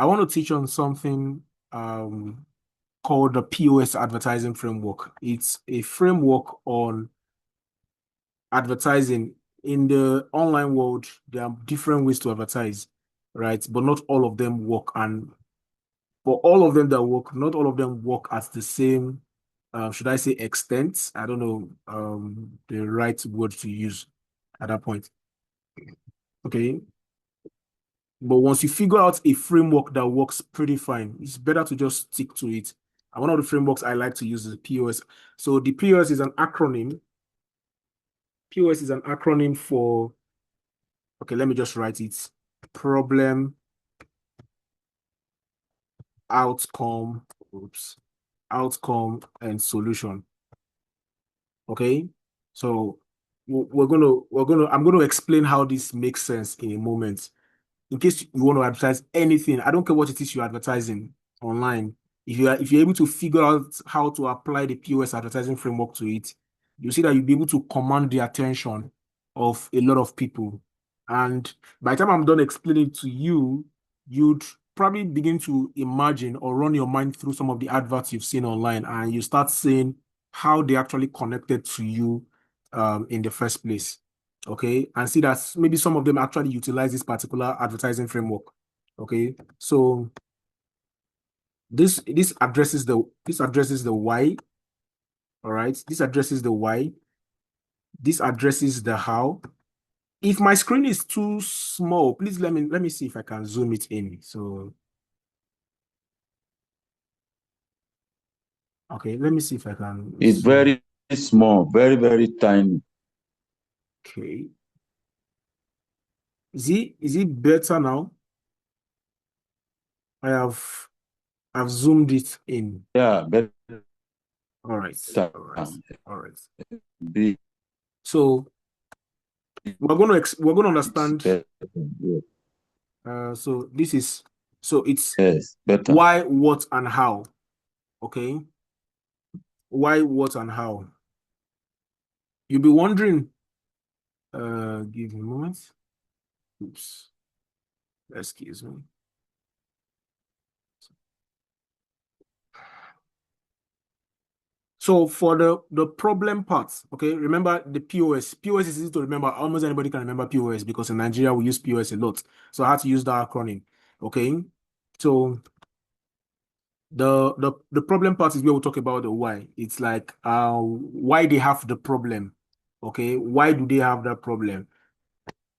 I want to teach on something called the P.O.S advertising framework. It's a framework on advertising. In the online world. There are different ways to advertise, right? But not all of them work. And for all of them that work, not all of them work at the same, should I say, extent? I don't know the right word to use at that point. Okay. But once you figure out a framework that works pretty fine, it's better to just stick to it. And one of the frameworks I like to use is P.O.S. So the P.O.S is an acronym. P.O.S is an acronym for, okay, let me just write it. Problem, outcome, outcome, and solution. Okay. So I'm gonna explain how this makes sense in a moment. In case you want to advertise anything, I don't care what it is you're advertising online. If you're able to figure out how to apply the P.O.S advertising framework to it, you see that you'll be able to command the attention of a lot of people. And by the time I'm done explaining to you, you'd probably begin to imagine or run your mind through some of the adverts you've seen online, and you start seeing how they actually connected to you in the first place. Okay, and see that maybe some of them actually utilize this particular advertising framework. Okay, so this addresses the why. All right, this addresses the why. This addresses the how. If my screen is too small, please let me see if I can zoom it in. So okay, let me see if I can It's zoom. very small, very, very tiny. Okay, is it better now? I have I've zoomed it in. Yeah, better. All right, all right, all right. Big, So we're gonna understand. better. So it's Yes, better. why, what, and how. Okay, why, what, and how. You'll be wondering. Give me a moment. Oops, excuse me. So for the problem part, okay, remember the P.O.S. P.O.S is easy to remember. Almost anybody can remember P.O.S because in Nigeria we use P.O.S a lot. So I had to use that acronym. Okay, so the problem part is where we talk about the why. It's like why they have the problem. Okay, why do they have that problem?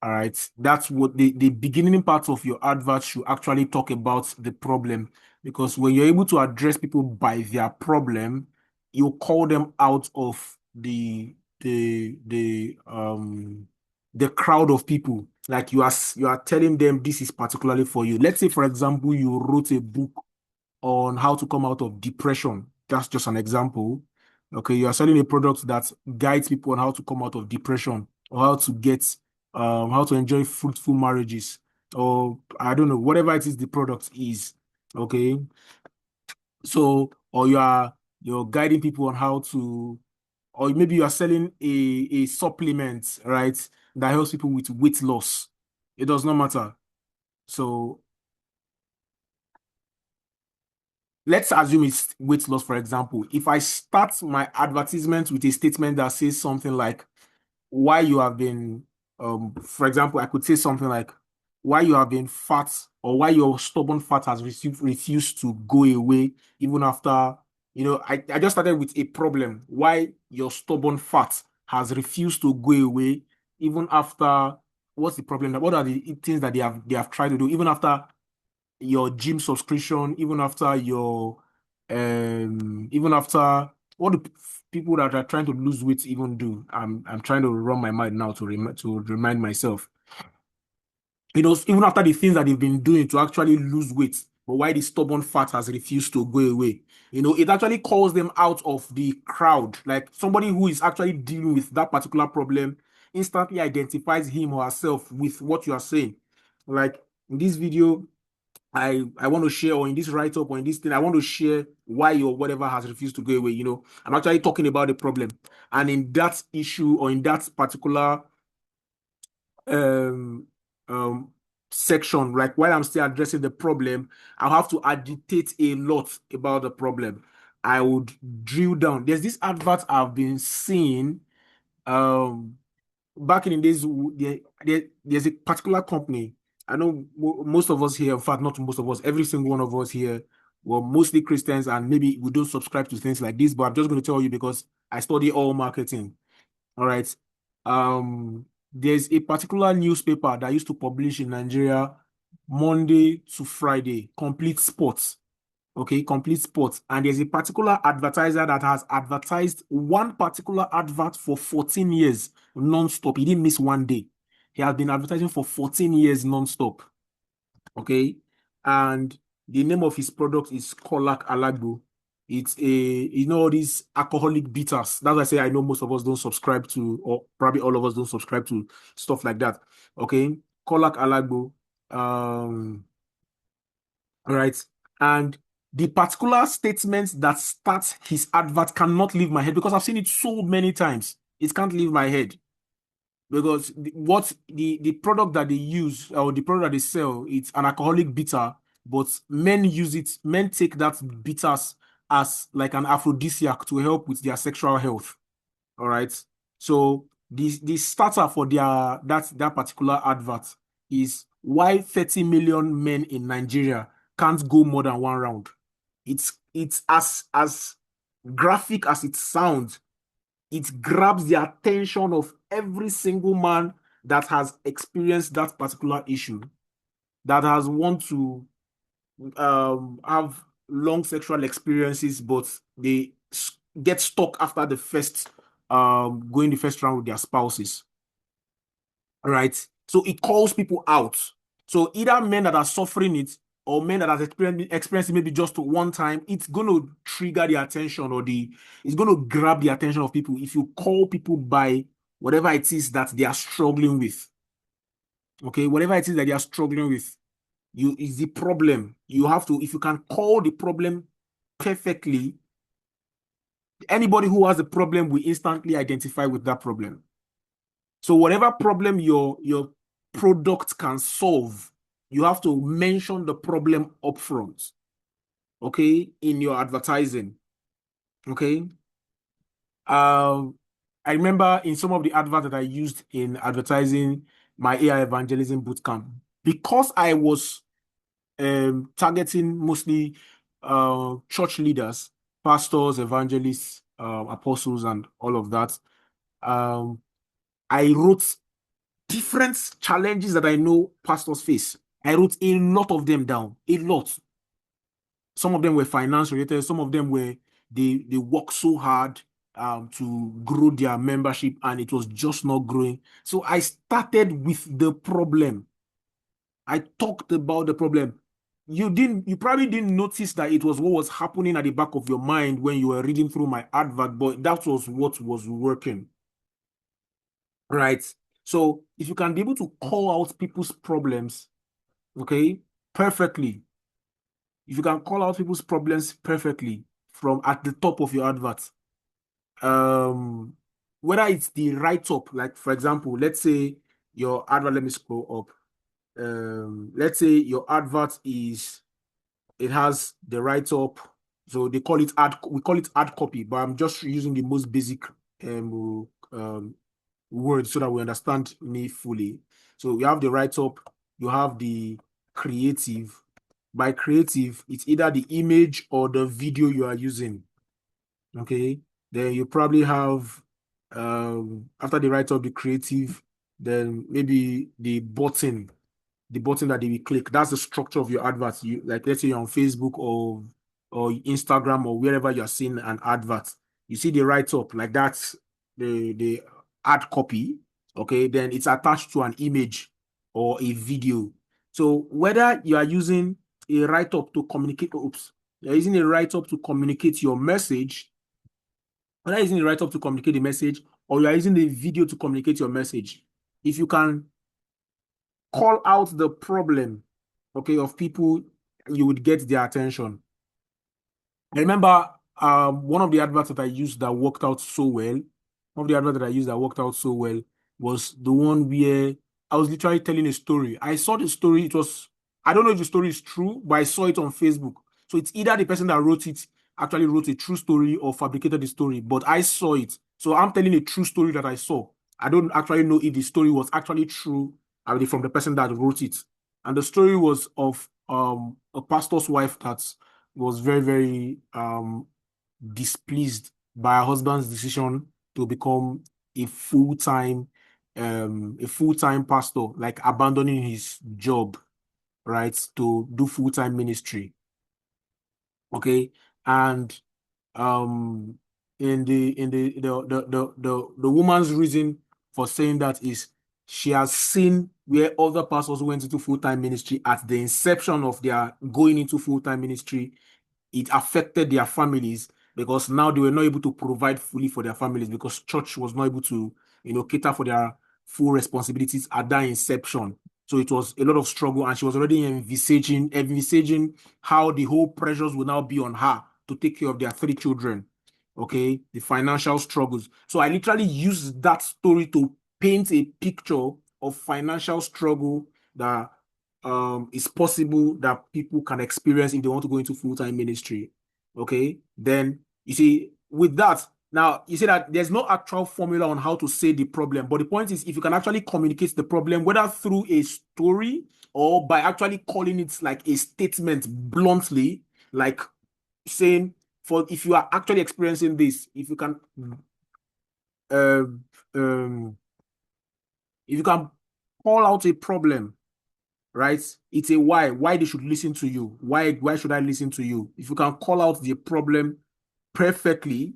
All right, that's what the beginning part of your advert should actually talk about the problem, because when you're able to address people by their problem, you call them out of the crowd of people. Like you are telling them this is particularly for you. Let's say, for example, you wrote a book on how to come out of depression. That's just an example. Okay, you are selling a product that guides people on how to come out of depression, or how to enjoy fruitful marriages, or I don't know, whatever it is the product is. Okay. So, or you're guiding people on how to, or maybe you are selling a supplement, right? That helps people with weight loss. It does not matter. So let's assume it's weight loss, for example. If I start my advertisement with a statement that says something like, why you have been, for example, I could say something like, why you have been fat, or why your stubborn fat has refused to go away even after, I just started with a problem. Why your stubborn fat has refused to go away even after, what's the problem? What are the things that they have tried to do, even after your gym subscription, even after what do people that are trying to lose weight even do? I'm trying to run my mind now to remind myself. Even after the things that they've been doing to actually lose weight, but why the stubborn fat has refused to go away. It actually calls them out of the crowd. Like somebody who is actually dealing with that particular problem instantly identifies him or herself with what you are saying. Like in this video, I want to share, or in this write-up, or in this thing, I want to share why your whatever has refused to go away. I'm actually talking about the problem. And in that issue, or in that particular um um section, like while I'm still addressing the problem, I'll have to agitate a lot about the problem. I would drill down. There's this advert I've been seeing. Um, Back in the days, there's a particular company. I know most of us here, in fact, not most of us, every single one of us here, were mostly Christians, and maybe we don't subscribe to things like this. But I'm just going to tell you because I study all marketing. All right. There's a particular newspaper that used to publish in Nigeria Monday to Friday, complete sports. Okay, complete sports. And there's a particular advertiser that has advertised one particular advert for 14 years non-stop. He didn't miss one day. He has been advertising for 14 years non-stop. Okay. And the name of his product is Kolak Alagbo. It's all these alcoholic bitters. That's why I say I know most of us don't subscribe to, or probably all of us don't subscribe to stuff like that. Okay. Kolak Alagbo. All right. And the particular statement that starts his advert cannot leave my head because I've seen it so many times. It can't leave my head because what the product that they use or the product that they sell, it's an alcoholic bitter, but men use it. Men take that bitters as like an aphrodisiac to help with their sexual health. All right. So the starter for that particular advert is why 30 million men in Nigeria can't go more than one round. It's as graphic as it sounds. It grabs the attention of every single man that has experienced that particular issue, that has want to have long sexual experiences, but they get stuck after the first going the first round with their spouses. Right? So it calls people out. So either men that are suffering it or men that have experienced it maybe just one time, it's going to trigger the attention it's going to grab the attention of people if you call people by whatever it is that they are struggling with. Okay, whatever it is that they are struggling with, is the problem. You have to, if you can call the problem perfectly, anybody who has a problem will instantly identify with that problem. So whatever problem your product can solve, you have to mention the problem upfront, okay, in your advertising, okay. I remember in some of the adverts that I used in advertising my AI evangelism bootcamp, because I was targeting mostly church leaders, pastors, evangelists, apostles, and all of that. I wrote different challenges that I know pastors face. I wrote a lot of them down, a lot. Some of them were finance related. Some of them were they work so hard to grow their membership and it was just not growing. So I started with the problem. I talked about the problem. You probably didn't notice that it was what was happening at the back of your mind when you were reading through my advert, but that was what was working. Right. So if you can be able to call out people's problems, okay, perfectly. If you can call out people's problems perfectly from at the top of your advert, um, whether it's the write-up, like for example, let's say your advert, let me scroll up. Let's say your advert it has the write-up, so they call it we call it ad copy, but I'm just using the most basic words so that we understand me fully. So you have the write-up, you have the creative. By creative, it's either the image or the video you are using. Okay. Then you probably have after the write-up, the creative, then maybe the button that they will click. That's the structure of your advert. You like, let's say you're on Facebook or Instagram or wherever you're seeing an advert. You see the write up, like that's the ad copy. Okay, then it's attached to an image or a video. So whether you are using a write up to communicate, you're using a write up to communicate your message, whether you're using a write up to communicate the message, or you are using the video to communicate your message, if you can call out the problem, okay, of people, you would get their attention. I remember one of the adverts that I used that worked out so well. One of the adverts that I used that worked out so well was the one where I was literally telling a story. I saw the story. I don't know if the story is true, but I saw it on Facebook. So it's either the person that wrote it actually wrote a true story or fabricated the story, but I saw it. So I'm telling a true story that I saw. I don't actually know if the story was actually true, from the person that wrote it. And the story was of a pastor's wife that was very, very displeased by her husband's decision to become a full-time pastor, like abandoning his job, right, to do full-time ministry. Okay. And um the woman's reason for saying that is she has seen where other pastors went into full-time ministry at the inception of their going into full-time ministry. It affected their families because now they were not able to provide fully for their families because church was not able to, cater for their full responsibilities at that inception. So it was a lot of struggle, and she was already envisaging how the whole pressures will now be on her to take care of their three children. Okay, the financial struggles. So I literally used that story to paint a picture of financial struggle that it's possible that people can experience if they want to go into full-time ministry. Okay. Then you see, with that, now you see that there's no actual formula on how to say the problem, but the point is if you can actually communicate the problem, whether through a story or by actually calling it like a statement bluntly, like saying, for if you are actually experiencing this, um, um, if you can call out a problem, right? It's a why they should listen to you. Why should I listen to you? If you can call out the problem perfectly,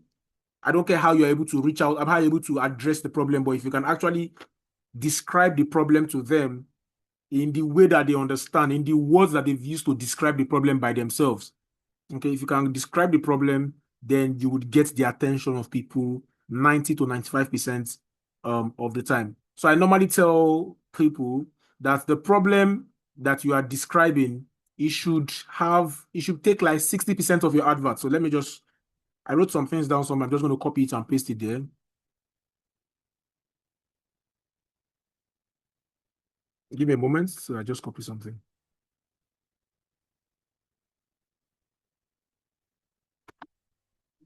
I don't care how you're able to reach out, how you're able to address the problem, but if you can actually describe the problem to them in the way that they understand, in the words that they've used to describe the problem by themselves. Okay, if you can describe the problem, then you would get the attention of people 90 to 95% of the time. So I normally tell people that the problem that you are describing, it should take like 60% of your advert. So I wrote some things down, so I'm just going to copy it and paste it there. Give me a moment. So I just copy something.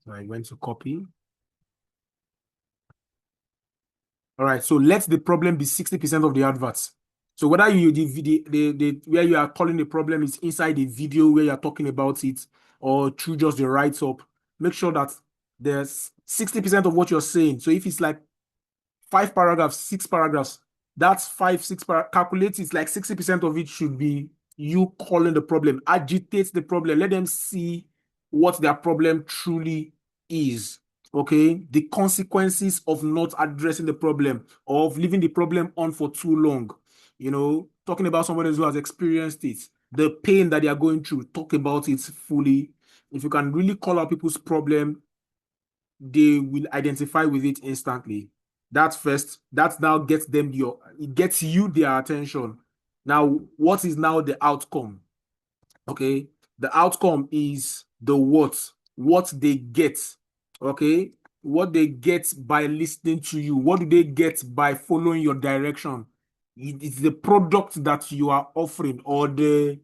So I went to copy. All right, so let the problem be 60% of the adverts. So whether where you are calling the problem is inside the video where you're talking about it or through just the write-up, make sure that there's 60% of what you're saying. So if it's like 5 paragraphs, 6 paragraphs, that's calculate it like 60% of it should be you calling the problem, agitate the problem, let them see what their problem truly is. Okay, the consequences of not addressing the problem, of leaving the problem on for too long. Talking about somebody who has experienced it, the pain that they are going through, talk about it fully. If you can really call out people's problem, they will identify with it instantly. That's first. That now it gets you their attention. Now, what is now the outcome? Okay, the outcome is the what they get. Okay, what they get by listening to you. What do they get by following your direction? It's the product that you are offering, or the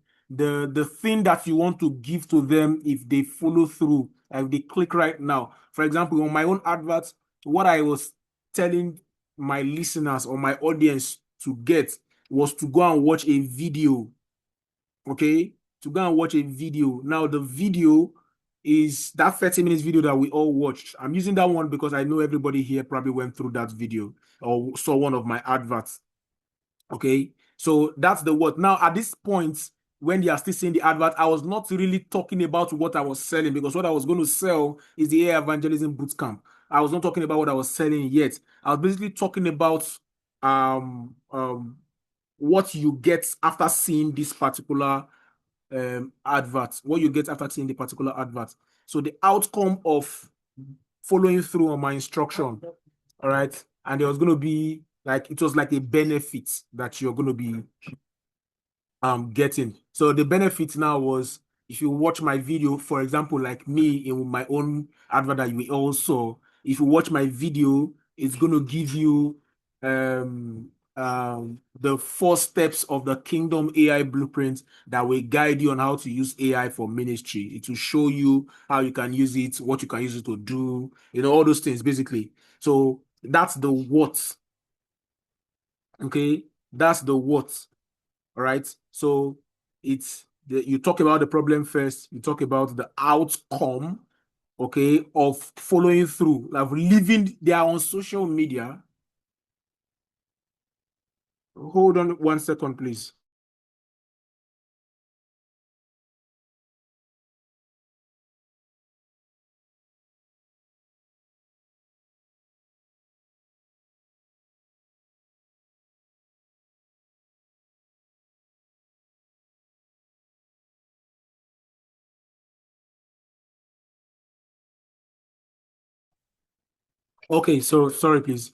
thing that you want to give to them if they follow through, if they click right now. For example, on my own adverts, what I was telling my listeners or my audience to get was to go and watch a video. Okay, to go and watch a video. Now, the video is that 30 minutes video that we all watched. I'm using that one because I know everybody here probably went through that video or saw one of my adverts. Okay, so that's the what. Now, at this point, when they are still seeing the advert, I was not really talking about what I was selling, because what I was going to sell is the AI Evangelism Bootcamp. I was not talking about what I was selling yet. I was basically talking about what you get after seeing this particular advert, what you get after seeing the particular advert. So the outcome of following through on my instruction, all right, and there was going to be like, it was like a benefit that you're going to be getting. So the benefit now was, if you watch my video, for example, like me in my own advert that you also, if you watch my video, it's going to give you the 4 steps of the Kingdom AI blueprint that will guide you on how to use AI for ministry. It will show you how you can use it, what you can use it to do, all those things basically. So that's the what. Okay, that's the what. All right. So you talk about the problem first, you talk about the outcome, okay, of following through, like living. They are on social media. Hold on 1 second, please. Okay, so sorry, please.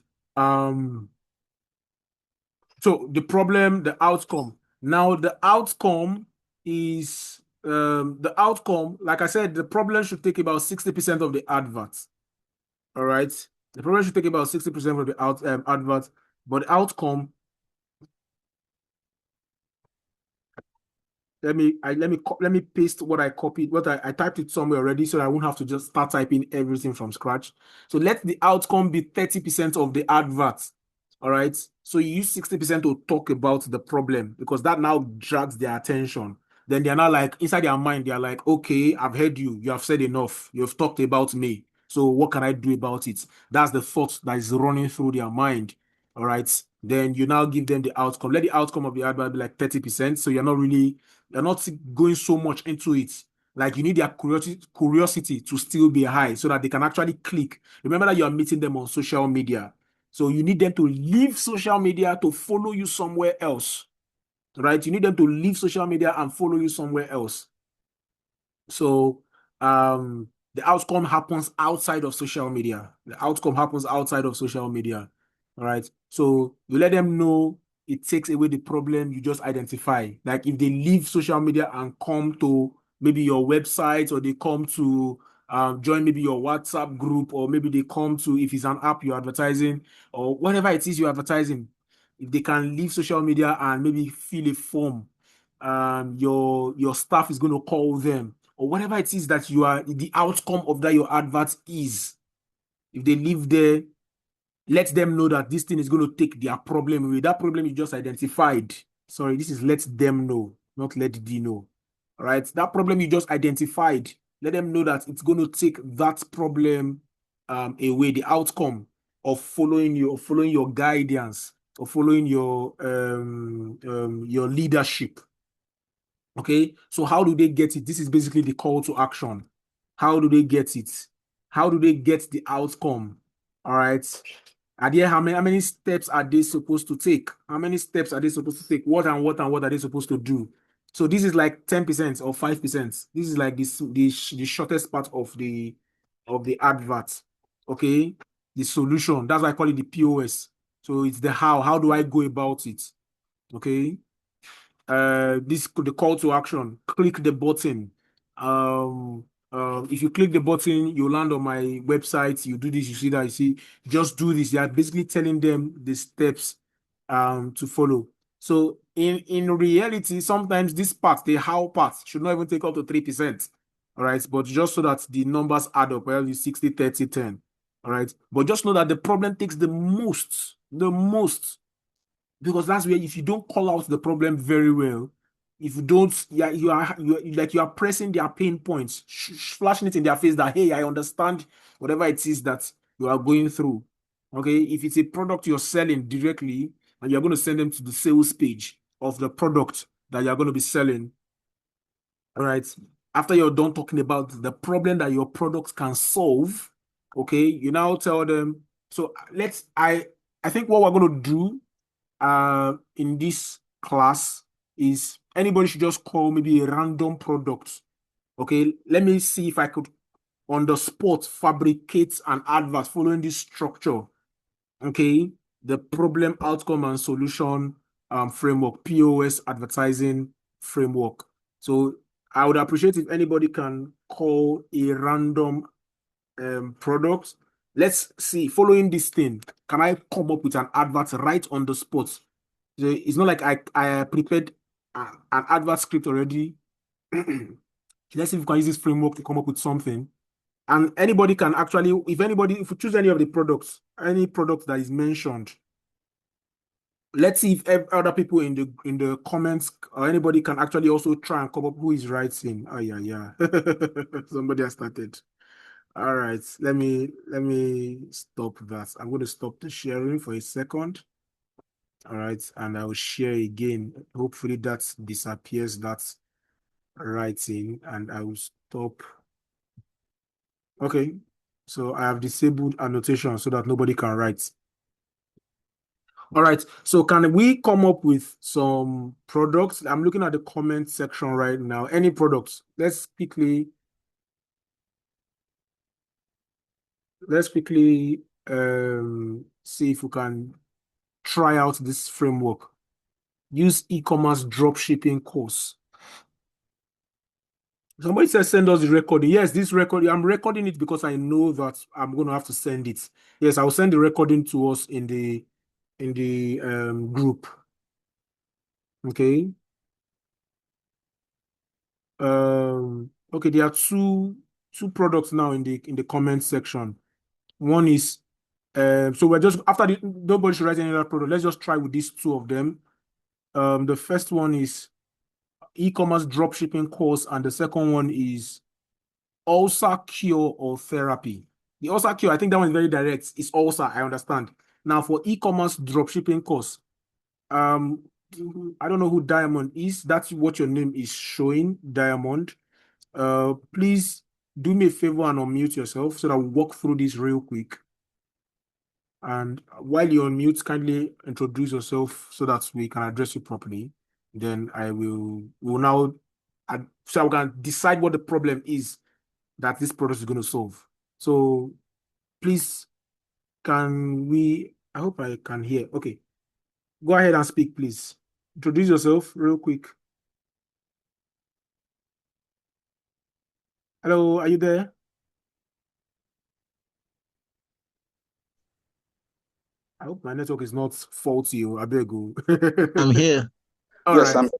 So the problem, the outcome. Now the outcome is the outcome, like I said, the problem should take about 60% of the adverts. All right. The problem should take about 60% of the adverts, but the outcome, let me paste what I copied, what I typed it somewhere already, so I won't have to just start typing everything from scratch. So let the outcome be 30% of the adverts. All right. So you use 60% to talk about the problem, because that now drags their attention. Then they're now like, inside their mind, they're like, okay, I've heard you. You have said enough. You've talked about me. So what can I do about it? That's the thought that is running through their mind. All right. Then you now give them the outcome. Let the outcome of the advert be like 30%. So you're not going so much into it. Like, you need their curiosity to still be high so that they can actually click. Remember that you are meeting them on social media. So you need them to leave social media to follow you somewhere else, right? You need them to leave social media and follow you somewhere else. So the outcome happens outside of social media. The outcome happens outside of social media. All right. So you let them know it takes away the problem you just identify. Like, if they leave social media and come to maybe your website, or they come to join maybe your WhatsApp group, or maybe they come to, if it's an app you're advertising, or whatever it is you're advertising, if they can leave social media and maybe fill a form, your staff is going to call them, or whatever it is that the outcome of that your advert is. If they live there, let them know that this thing is going to take their problem away. That problem you just identified. Sorry, this is let them know, not let D know. All right. That problem you just identified, let them know that it's going to take that problem away, the outcome of following you, or following your guidance, or following your leadership. Okay, so how do they get it? This is basically the call to action. How do they get it? How do they get the outcome? All right. How many steps are they supposed to take? How many steps are they supposed to take? What and what and what are they supposed to do? So this is like 10% or 5%. This is like the shortest part of the advert. Okay, the solution. That's why I call it the POS. So it's the how. How do I go about it? Okay. The call to action, click the button. If you click the button, you land on my website, you do this, you see that, you see, just do this. They are basically telling them the steps to follow. So in reality, sometimes this part, the how part, should not even take up to 3%. All right, but just so that the numbers add up, well, 60, 30, 10. All right, but just know that the problem takes the most, because that's where, if you don't call out the problem very well, if you don't, yeah, you are pressing their pain points, flashing it in their face that, hey, I understand whatever it is that you are going through. Okay, if it's a product you're selling directly, and you're going to send them to the sales page of the product that you're going to be selling, all right, after you're done talking about the problem that your product can solve, okay, you now tell them. So I think what we're going to do in this class is, anybody should just call maybe a random product. Okay, let me see if I could on the spot fabricate an advert following this structure. Okay, the problem, outcome, and solution framework, POS advertising framework. So I would appreciate if anybody can call a random product. Let's see, following this thing, can I come up with an advert right on the spot So it's not like I prepared an advert script already. Let's see if we can use this framework to come up with something. And anybody can actually, if you choose any of the products, any product that is mentioned, let's see if other people in the comments or anybody can actually also try and come up who is writing. Oh yeah, yeah. Somebody has started. All right, let me stop that. I'm going to stop the sharing for a second. All right, and I will share again. Hopefully that disappears, that writing, and I will stop. Okay, so I have disabled annotation so that nobody can write. All right, so can we come up with some products? I'm looking at the comment section right now. Any products? Let's quickly see if we can try out this framework. Use e-commerce drop shipping course. Somebody says send us the recording. Yes, this recording, I'm recording it because I know that I'm going to have to send it. Yes, I'll send the recording to us in the group. Okay. Okay, there are two products now in the comment section. One is so we're just after the nobody should write any other product. Let's just try with these two of them. The first one is e-commerce dropshipping course, and the second one is ulcer cure or therapy. The ulcer cure, I think that one is very direct. It's ulcer, I understand. Now for e-commerce dropshipping course, um, I don't know who Diamond is. That's what your name is showing, Diamond. Please do me a favor and unmute yourself so that we'll walk through this real quick. And while you're on mute, kindly introduce yourself so that we can address you properly. Then we will now, so we can decide what the problem is that this product is going to solve. So please, I hope I can hear. Okay, go ahead and speak, please. Introduce yourself real quick. Hello, are you there? I hope my network is not faulty. I beg you. I'm here. All Yes, right. I'm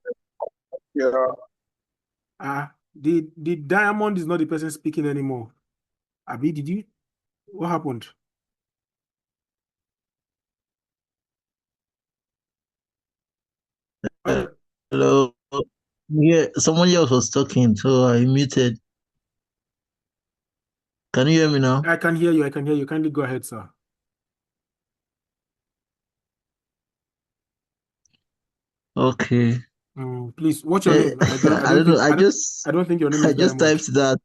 here. The Diamond is not the person speaking anymore. Abi, did you? What happened? Uh, Okay, Hello. Yeah, someone else was talking, so I muted. Can you hear me now? I can hear you. I can hear you. Kindly go ahead, sir. Okay. Please, what's your name? I I don't don't know. think I don't think your name is I just Diamond. typed that.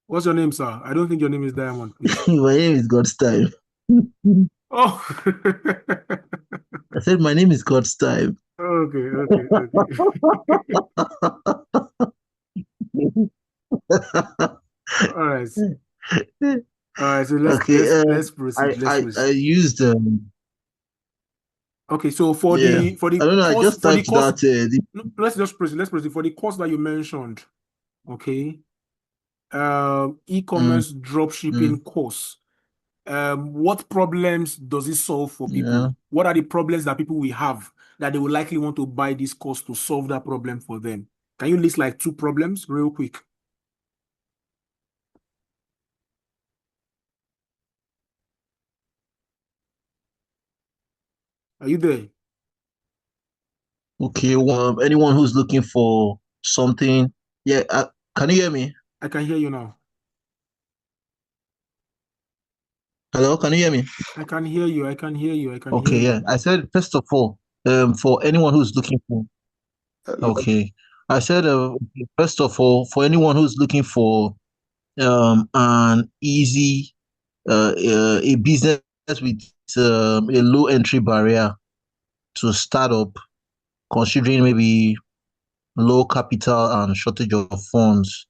What's your name, sir? I don't think your name is Diamond, please. My name is God's time. Oh, I said my name is God's time. okay, okay, okay. All right. All right, so let's Okay. let's let's proceed. Let's I proceed. used Okay, so for yeah. the for I the don't know. I course just for the typed course, that. no, let's just proceed. Let's proceed for the course that you mentioned. Okay, Mm, e-commerce dropshipping mm, course. What problems does it solve for yeah. people? What are the problems that people will have that they will likely want to buy this course to solve that problem for them? Can you list like two problems real quick? Are you there? Okay. Anyone who's looking for something. Yeah. Can you hear me? I can hear you now. Hello. Can you hear me? I can hear you. I can hear you. I can hear Okay, yeah. you. I said first of all, for anyone who's looking for Hello. okay, I said first of all, for anyone who's looking for an easy a business with a low entry barrier to start up, considering maybe low capital and shortage of funds.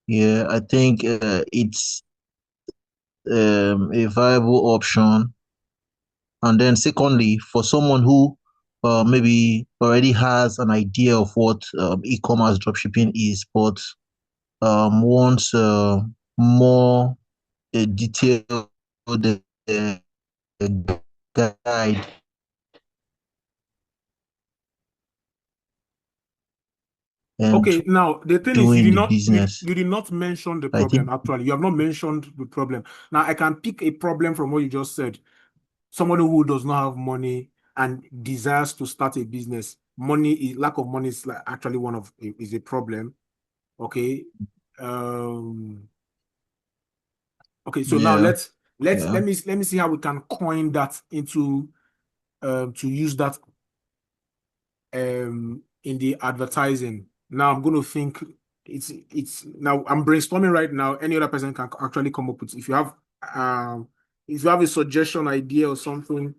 Yeah, I think it's a viable option. And then secondly, for someone who maybe already has an idea of what e-commerce dropshipping is, but wants more detailed guide Okay, now the thing is, doing the business. you did not mention the I problem. think, Actually, you have not mentioned the problem. Now, I can pick a problem from what you just said. Someone who does not have money and desires to start a business. Lack of money is like actually is a problem. Okay. Um, okay, so now yeah, let yeah, me see how we can coin that into to use that in the advertising. Now I'm going to think it's now I'm brainstorming right now. Any other person can actually come up with um if you have a suggestion idea or something,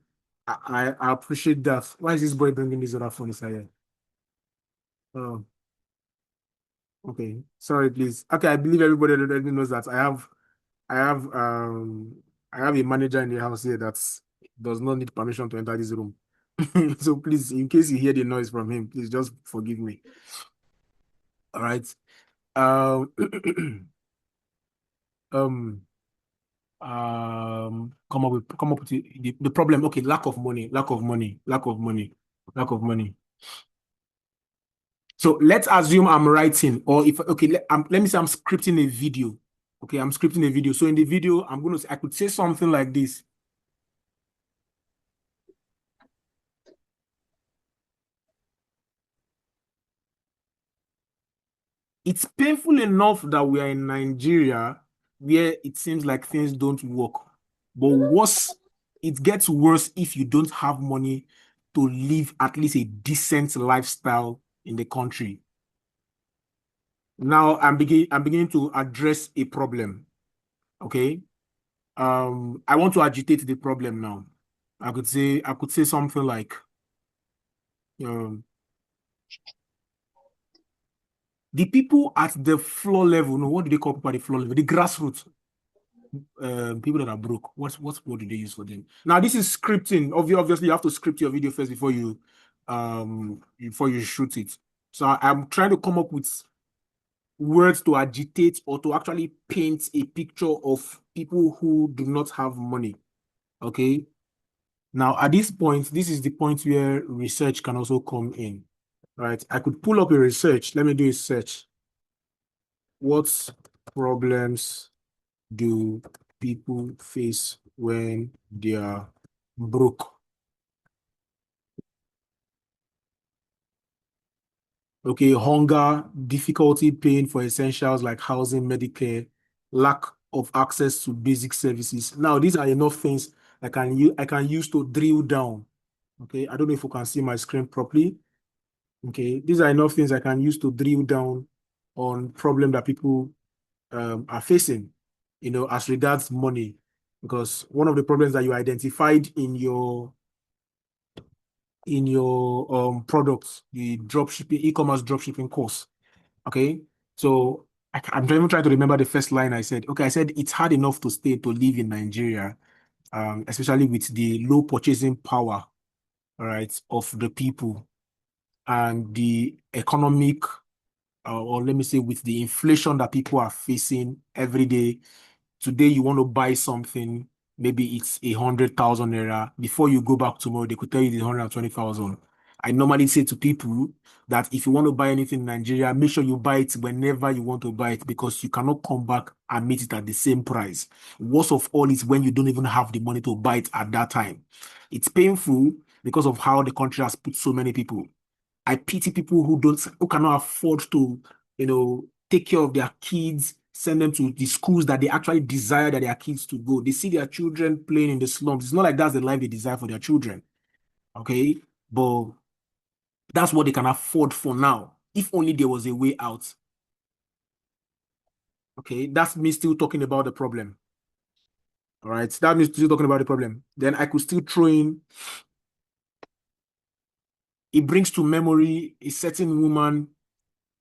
I appreciate that. Why is this boy bringing this other phone inside here? Oh, okay. Sorry, please. Okay, I believe everybody already knows that I have I have a manager in the house here that does not need permission to enter this room. So please, in case you hear the noise from him, please just forgive me. All right. Um, um, come up with the problem. Okay, lack of money, lack of money, lack of money, lack of money. So let's assume I'm writing, or if okay, let me say I'm scripting a video. Okay, I'm scripting a video. So in the video, I could say something like this. It's painful enough that we are in Nigeria where it seems like things don't work. But worse, it gets worse if you don't have money to live at least a decent lifestyle in the country. Now I'm beginning to address a problem. Okay. I want to agitate the problem now. I could say something like um the people at the floor level, no, what do they call people at the floor level? The grassroots. People that are broke. What word do they use for them? Now this is scripting. Obviously, you have to script your video first before you shoot it. So I'm trying to come up with words to agitate or to actually paint a picture of people who do not have money. Okay. Now at this point, this is the point where research can also come in. Right. I could pull up a research. Let me do a search. What problems do people face when they are broke? Okay, hunger, difficulty paying for essentials like housing, Medicare, lack of access to basic services. Now, these are enough things I can use to drill down. Okay, I don't know if you can see my screen properly. Okay, these are enough things I can use to drill down on problem that people are facing, as regards money. Because one of the problems that you identified in your products, the dropshipping, e-commerce dropshipping course. Okay. So I'm even trying to remember the first line I said. Okay, I said it's hard enough to stay to live in Nigeria, especially with the low purchasing power, all right, of the people and the economic, or let me say, with the inflation that people are facing every day. Today you want to buy something, maybe it's 100,000 naira. Before you go back tomorrow, they could tell you it's 120,000. I normally say to people that if you want to buy anything in Nigeria, make sure you buy it whenever you want to buy it because you cannot come back and meet it at the same price. Worst of all is when you don't even have the money to buy it at that time. It's painful because of how the country has put so many people. I pity people who cannot afford to, take care of their kids, send them to the schools that they actually desire that their kids to go. They see their children playing in the slums. It's not like that's the life they desire for their children. Okay. But that's what they can afford for now. If only there was a way out. Okay. That's me still talking about the problem. All right. That means still talking about the problem. Then I could still throw in, it brings to memory a certain woman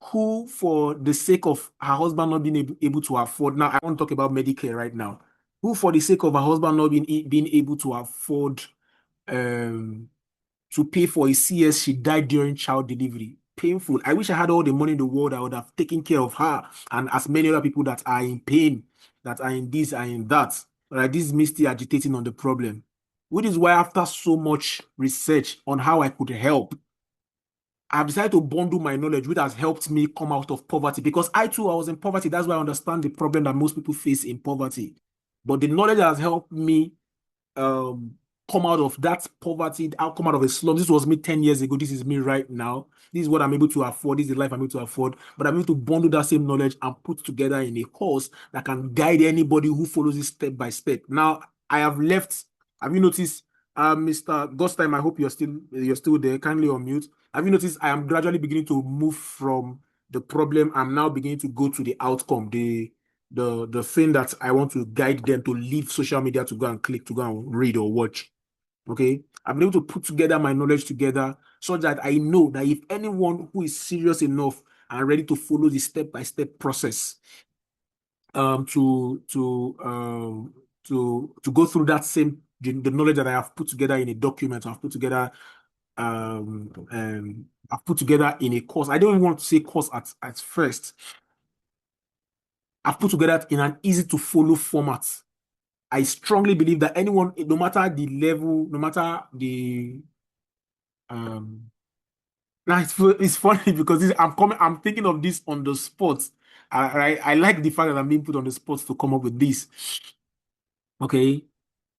who, for the sake of her husband not being able to afford, now I want to talk about Medicare right now, who, for the sake of her husband not being able to afford um, to pay for a CS, she died during child delivery. Painful. I wish I had all the money in the world. I would have taken care of her and as many other people that are in pain, that are in this, are in that. Right? This is me still agitating on the problem. which is why after so much research on how I could help, I've decided to bundle my knowledge, which has helped me come out of poverty. Because I too, I was in poverty. That's why I understand the problem that most people face in poverty. But the knowledge has helped me um come out of that poverty. I'll come out of a slum. This was me 10 years ago. This is me right now. This is what I'm able to afford. This is the life I'm able to afford. But I'm able to bundle that same knowledge and put together in a course that can guide anybody who follows it step by step. Now, I have left. Have you noticed, Mr. Ghosttime? I hope you're still there. Kindly unmute. Have you noticed I am gradually beginning to move from the problem? I'm now beginning to go to the outcome, the thing that I want to guide them to leave social media to go and click, to go and read or watch. Okay. I've been able to put together my knowledge together so that I know that if anyone who is serious enough and ready to follow the step-by-step process um to to um to go through that same the knowledge that I have put together in a document, I've put together in a course. I don't even want to say course at first. I've put together in an easy to follow format. I strongly believe that anyone, no matter the level, no matter the um now it's funny because I'm thinking of this on the spot. I like the fact that I'm being put on the spot to come up with this. Okay.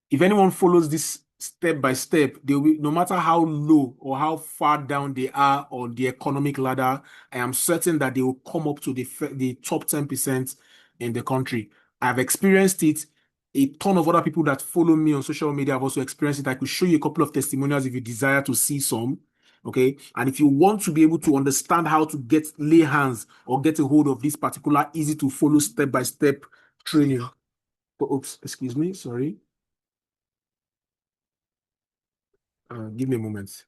If anyone follows this step by step, they will, no matter how low or how far down they are on the economic ladder, I am certain that they will come up to the top 10% in the country. I've experienced it. A ton of other people that follow me on social media have also experienced it. I could show you a couple of testimonials if you desire to see some. Okay. And if you want to be able to understand how to lay hands or get a hold of this particular easy to follow step by step training. Oops, excuse me. Sorry. Give me a moment.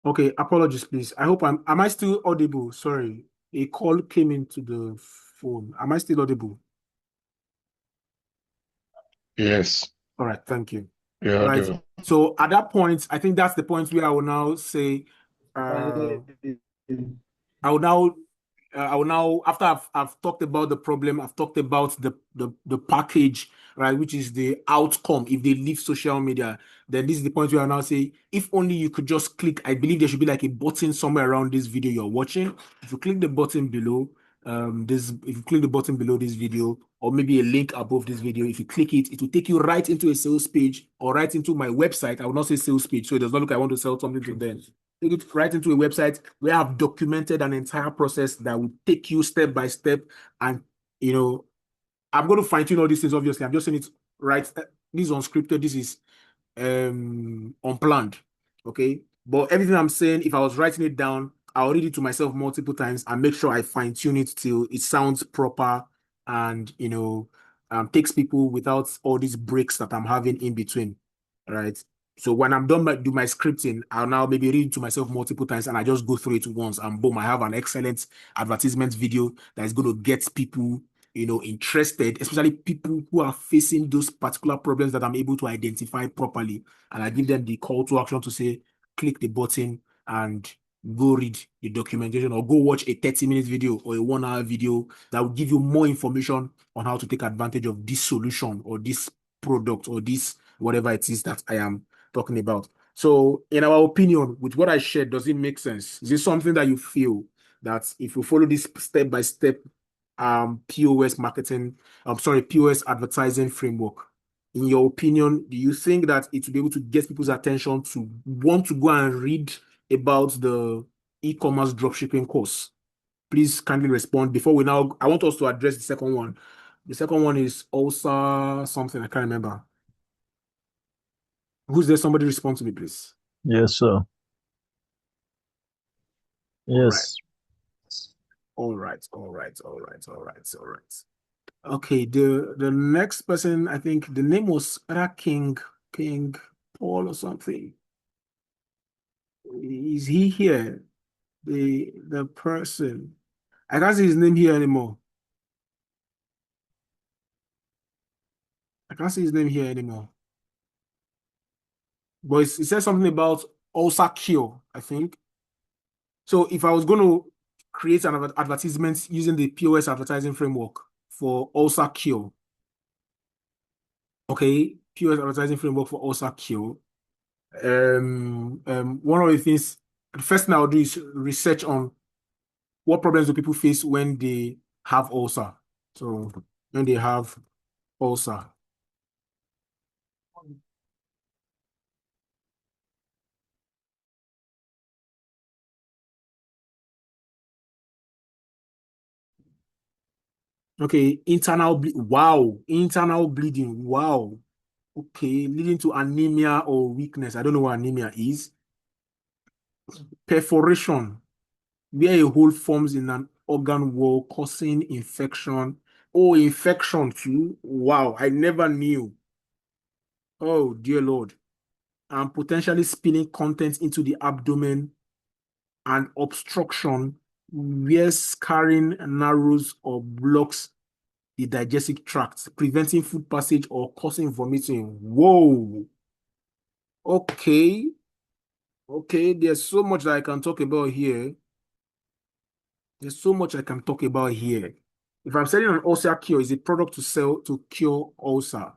Okay, apologies, please. I hope am I still audible? Sorry. A call came into the phone. Am I still audible? Yes. All right, thank you. Yeah, All right. So at that point, I think that's the point where I will now say, I will now after I've talked about the problem, I've talked about the package, right, which is the outcome if they leave social media, then this is the point where I now say, if only you could just click, I believe there should be like a button somewhere around this video you're watching. If you click the button below, if you click the button below this video, or maybe a link above this video, if you click it, it will take you right into a sales page or right into my website. I will not say sales page, so it does not look like I want to sell something to them. Take it right into a website where I've documented an entire process that will take you step by step. And, I'm going to fine tune all these things, obviously. I'm just saying it right. This is unscripted. This is unplanned. Okay. But everything I'm saying, if I was writing it down, I'll read it to myself multiple times and make sure I fine tune it till it sounds proper and, takes people without all these breaks that I'm having in between. All right. So when I'm done do my scripting, I'll now maybe read it to myself multiple times and I just go through it once and boom, I have an excellent advertisement video that is going to get people, interested, especially people who are facing those particular problems that I'm able to identify properly. And I give them the call to action to say, click the button and go read the documentation or go watch a 30-minute video or a 1 hour video that will give you more information on how to take advantage of this solution or this product or this whatever it is that I am talking about. So, in our opinion, with what I shared, does it make sense? Is this something that you feel that if you follow this step by step POS marketing, POS advertising framework, in your opinion, do you think that it will be able to get people's attention to want to go and read about the e-commerce dropshipping course? Please kindly respond before I want us to address the second one. The second one is also something I can't remember. Who's there? Somebody respond to me, please. Yes, sir. All right. Yes. All right. All right. All right. All right. All right. Okay. The next person, I think the name was either King Paul or something. Is he here? The person. I can't see his name here anymore. I can't see his name here anymore. But it says something about ulcer cure, I think. So if I was going to create an advertisement using the P.O.S advertising framework for ulcer cure, okay, P.O.S advertising framework for ulcer cure. One of the things, the first thing I'll do is research on what problems do people face when they have ulcer. So when they have ulcer. Okay, wow, internal bleeding. Wow. Okay, leading to anemia or weakness. I don't know what anemia is. Perforation, where a hole forms in an organ wall, causing infection. Oh, infection too. Wow, I never knew. Oh, dear Lord. And potentially spilling contents into the abdomen and obstruction where scarring narrows or blocks the digestive tract, preventing food passage or causing vomiting. Whoa. Okay. Okay. There's so much that I can talk about here. There's so much I can talk about here. If I'm selling an ulcer cure, is a product to sell to cure ulcer.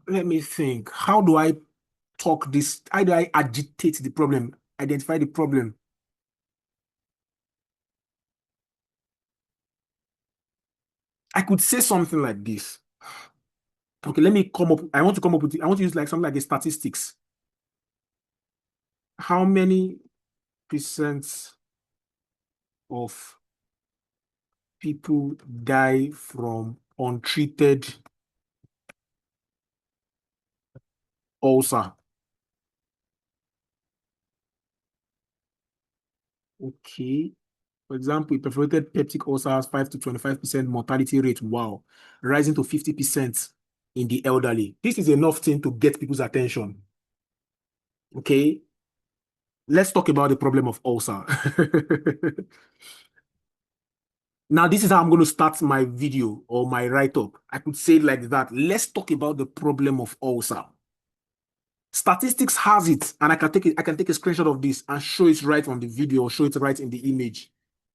Let me think. How do I talk this? How do I agitate the problem? Identify the problem. I could say something like this. Okay, let me come up. I want to come up with it. I want to use like something like a statistics. How many percent of people die from untreated ulcer? Okay. For example, perforated peptic ulcer has 5 to 25% mortality rate. Wow. Rising to 50% in the elderly. This is enough thing to get people's attention. Okay. Let's talk about the problem of ulcer. Now, this is how I'm going to start my video or my write-up. I could say it like that. Let's talk about the problem of ulcer. Statistics has it, and I can take a screenshot of this and show it right on the video or show it right in the image.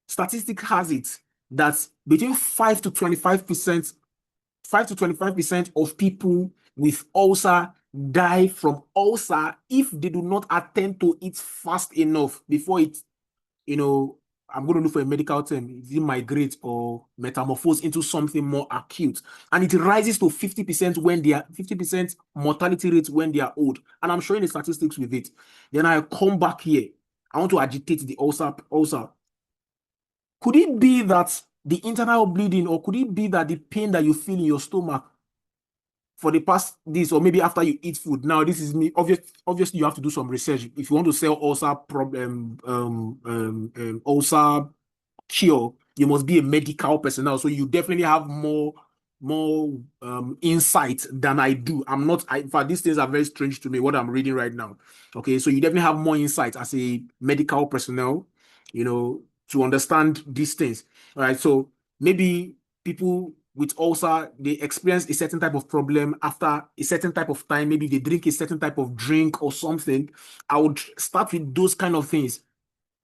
Statistics has it that between 5 to 25%, 5 to 25% of people with ulcer die from ulcer if they do not attend to it fast enough before it, I'm going to look for a medical term, it migrate or metamorphose into something more acute. And it rises to 50% when they are 50% mortality rate when they are old. And I'm showing the statistics with it. Then I come back here. I want to agitate the ulcer. Could it be that the internal bleeding, or could it be that the pain that you feel in your stomach for the past this, or maybe after you eat food? Now, this is me. Obviously, you have to do some research if you want to sell ulcer problem, ulcer cure. You must be a medical personnel, so you definitely have more insight than I do. I'm not. In fact, these things are very strange to me. What I'm reading right now. Okay, so you definitely have more insight as a medical personnel, to understand these things. All right, so maybe people with ulcer, they experience a certain type of problem after a certain type of time. Maybe they drink a certain type of drink or something. I would start with those kind of things.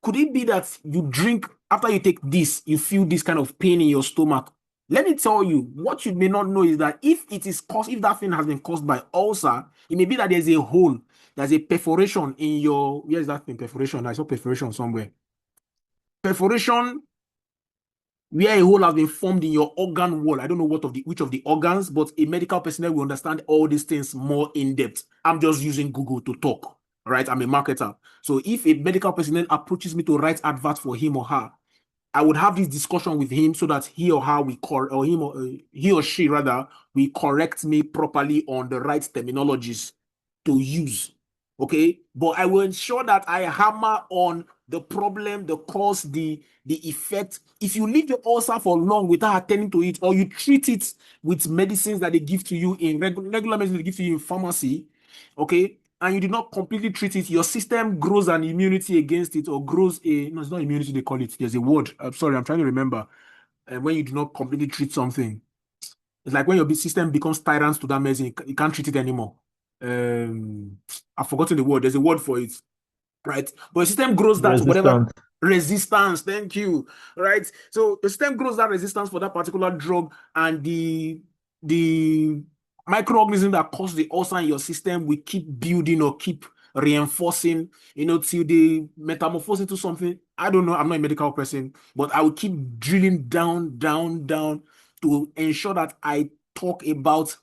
Could it be that you drink after you take this, you feel this kind of pain in your stomach? Let me tell you, what you may not know is that if that thing has been caused by ulcer, it may be that there's a hole, there's a perforation in your, where is that thing? Perforation. I saw perforation somewhere. Perforation where a hole has been formed in your organ wall. I don't know which of the organs, but a medical personnel will understand all these things more in depth. I'm just using Google to talk. Right? I'm a marketer. So if a medical personnel approaches me to write advert for him or her, I would have this discussion with him so that he or her he or she rather will correct me properly on the right terminologies to use. Okay, but I will ensure that I hammer on the problem, the cause, the effect. If you leave your ulcer for long without attending to it, or you treat it with medicines that they give to you in regular medicine they give to you in pharmacy, okay, and you do not completely treat it, your system grows an immunity against it, or grows no, it's not immunity they call it. There's a word. I'm sorry, I'm trying to remember. And when you do not completely treat something, It's like when your system becomes tyrant to that medicine, you can't treat it anymore. I've forgotten the word. There's a word for it, right? But the system grows that whatever Resistant. resistance. Thank you, right? So the system grows that resistance for that particular drug, and the microorganism that cause the ulcer in your system will keep building or keep reinforcing, till they metamorphose into something. I don't know. I'm not a medical person, but I will keep drilling down, down, down to ensure that I talk about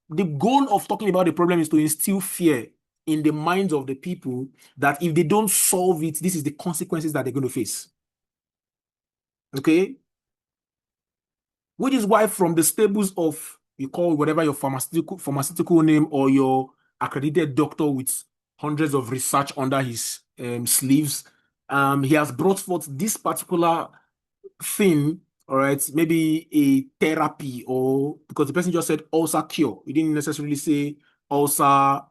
the goal of talking about the problem is to instill fear in the minds of the people that if they don't solve it, this is the consequences that they're going to face. Okay? Which is why from the stables of, you call whatever your pharmaceutical name or your accredited doctor with hundreds of research under his sleeves, he has brought forth this particular thing, all right, maybe a therapy, or because the person just said ulcer cure. He didn't necessarily say ulcer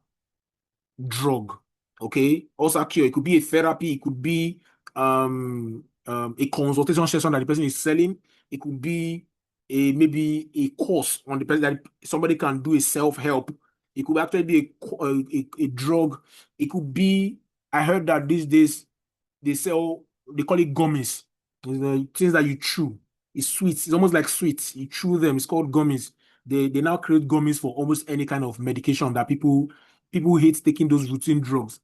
drug. Okay, ulcer cure. It could be a therapy. It could be a consultation session that the person is selling. It could be maybe a course on the person that somebody can do a self-help. It could actually be a drug. It could be, I heard that these days they call it gummies. It's the things that you chew. It's sweet. It's almost like sweets. You chew them. It's called gummies. They now create gummies for almost any kind of medication that people hate taking those routine drugs.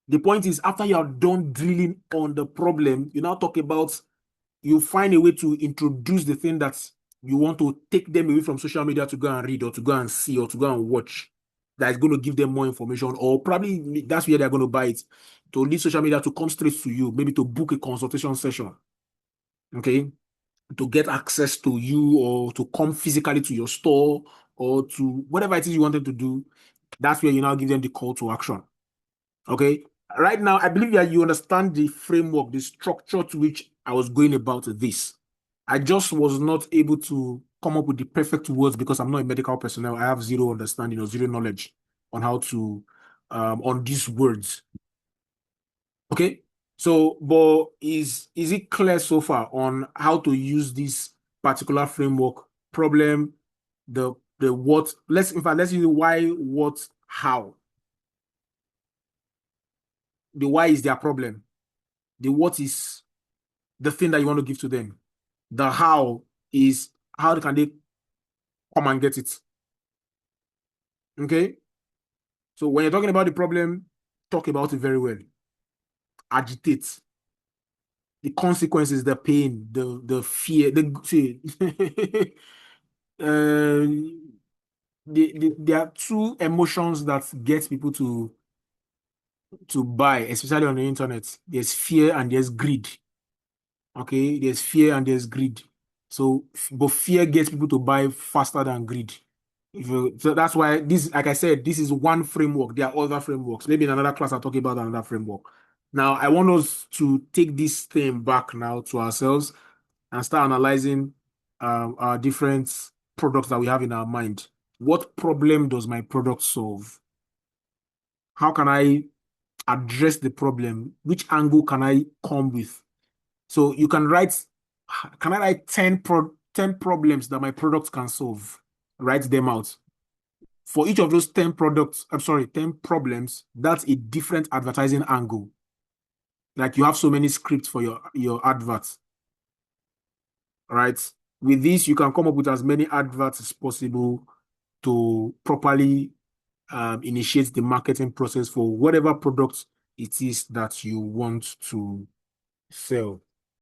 The point is, after you are done drilling on the problem, you now talk about, you find a way to introduce the thing that you want to take them away from social media to go and read or to go and see or to go and watch, that is going to give them more information, or probably that's where they're going to buy it, to leave social media to come straight to you, maybe to book a consultation session, okay, to get access to you or to come physically to your store or to whatever it is you wanted to do. That's where you now give them the call to action. Okay. Right now, I believe that you understand the framework, the structure to which I was going about this. I just was not able to come up with the perfect words because I'm not a medical personnel. I have zero understanding or zero knowledge on how to on these words. Okay. So, but is it clear so far on how to use this particular framework? Problem, the what, let's use the why, what, how. The why is their problem. The what is the thing that you want to give to them. The how is how can they come and get it. Okay? So when you're talking about the problem, talk about it very well. Agitate. The consequences, the pain, the fear, there are two emotions that get people to buy, especially on the internet. There's fear and there's greed. Okay, there's fear and there's greed. So, but fear gets people to buy faster than greed. So that's why this, like I said, this is one framework. There are other frameworks. Maybe in another class I'll talk about another framework. Now, I want us to take this thing back now to ourselves and start analyzing our different products that we have in our mind. What problem does my product solve? How can I address the problem? Which angle can I come with? So you can write, can I write 10 problems that my products can solve? Write them out. For each of those 10 products, 10 problems, that's a different advertising angle. Like you have so many scripts for your adverts, right? With this, you can come up with as many adverts as possible to properly initiate the marketing process for whatever product it is that you want to sell.